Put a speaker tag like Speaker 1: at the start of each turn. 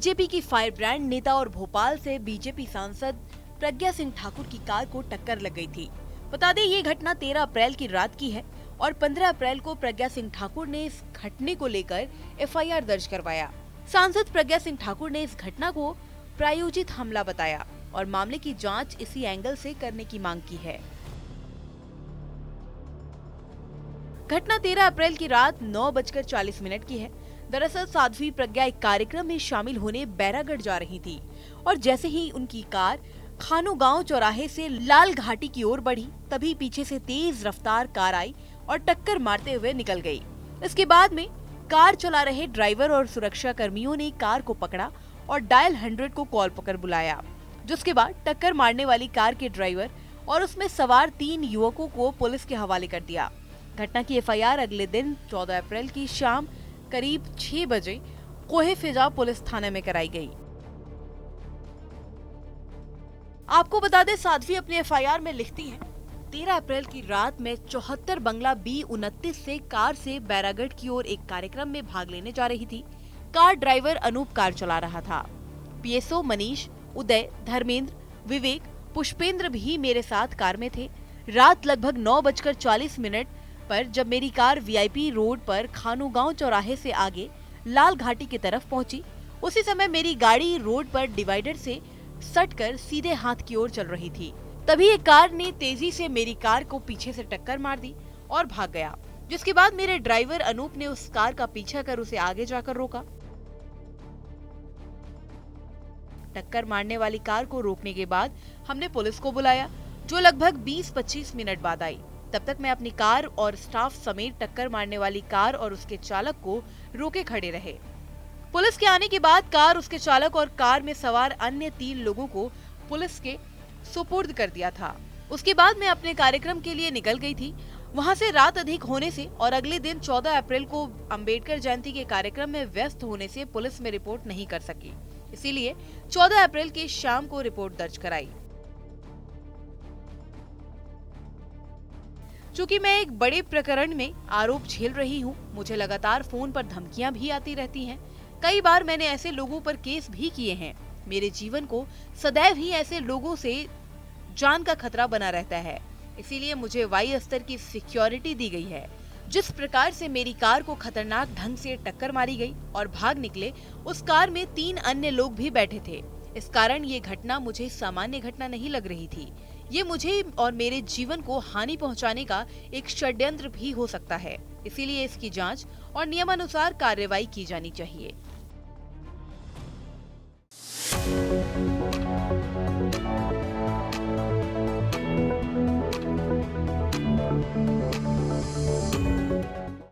Speaker 1: BJP की fire brand नेता और भोपाल से बीजेपी सांसद प्रज्ञा सिंह ठाकुर की कार को टक्कर लग गई थी। बता दें ये घटना 13 अप्रैल की रात की है और 15 अप्रैल को प्रज्ञा सिंह ठाकुर ने इस घटने को लेकर एफआईआर दर्ज करवाया। सांसद प्रज्ञा सिंह ठाकुर ने इस घटना को प्रायोजित हमला बताया और मामले की जांच इसी एंगल से करने की मांग की है। घटना 13 अप्रैल की रात 9:40 की है। दरअसल साध्वी प्रज्ञा एक कार्यक्रम में शामिल होने बैरागढ़ जा रही थी और जैसे ही उनकी कार खानू गांव चौराहे से लाल घाटी की ओर बढ़ी, तभी पीछे से तेज रफ्तार कार आई और टक्कर मारते हुए निकल गई। इसके बाद में कार चला रहे ड्राइवर और सुरक्षा कर्मियों ने कार को पकड़ा और डायल 100 को कॉल पर बुलाया, जिसके बाद टक्कर मारने वाली कार के ड्राइवर और उसमें सवार 3 युवकों को पुलिस के हवाले कर दिया। घटना की एफआईआर अगले दिन 14 अप्रैल की शाम करीब 6 बजे कोहे फिजा पुलिस थाने में कराई गई। आपको बता दें, साध्वी अपने एफआईआर में लिखती हैं, 13 अप्रैल की रात में 74 बंगला B29 से कार से बैरागढ़ की ओर एक कार्यक्रम में भाग लेने जा रही थी। कार ड्राइवर अनूप कार चला रहा था। पीएसओ मनीष, उदय, धर्मेंद्र, विवेक, पुष्पेंद्र भी मेरे साथ कार में थे। रात लगभग 9:40 पर जब मेरी कार वीआईपी रोड पर खानू गांव चौराहे से आगे लाल घाटी की तरफ पहुंची, उसी समय मेरी गाड़ी रोड पर डिवाइडर से सटकर सीधे हाथ की ओर चल रही थी। तभी एक कार ने तेजी से मेरी कार को पीछे से टक्कर मार दी और भाग गया, जिसके बाद मेरे ड्राइवर अनूप ने उस कार का पीछा कर उसे आगे जाकर रोका। टक्कर मारने वाली कार को रोकने के बाद हमने पुलिस को बुलाया, जो लगभग 20-25 मिनट बाद आई। तब तक मैं अपनी कार और स्टाफ समेत टक्कर मारने वाली कार और उसके चालक को रोके खड़े रहे। पुलिस के आने के बाद कार, उसके चालक और कार में सवार अन्य 3 लोगों को पुलिस के सुपुर्द कर दिया था। उसके बाद मैं अपने कार्यक्रम के लिए निकल गई थी। वहां से रात अधिक होने से और अगले दिन 14 अप्रैल को अंबेडकर जयंती के कार्यक्रम में व्यस्त होने से पुलिस में रिपोर्ट नहीं कर सकी, इसीलिए 14 अप्रैल की शाम को रिपोर्ट दर्ज कराई। चूंकि मैं एक बड़े प्रकरण में आरोप झेल रही हूँ, मुझे लगातार फोन पर धमकियां भी आती रहती हैं। कई बार मैंने ऐसे लोगों पर केस भी किए हैं। मेरे जीवन को सदैव ही ऐसे लोगों से जान का खतरा बना रहता है, इसीलिए मुझे वाई स्तर की सिक्योरिटी दी गई है। जिस प्रकार से मेरी कार को खतरनाक ढंग से टक्कर मारी गई और भाग निकले, उस कार में 3 अन्य लोग भी बैठे थे। इस कारण ये घटना मुझे सामान्य घटना नहीं लग रही थी। ये मुझे और मेरे जीवन को हानि पहुंचाने का एक षड्यंत्र भी हो सकता है, इसीलिए इसकी जांच और नियमानुसार कार्रवाई की जानी चाहिए।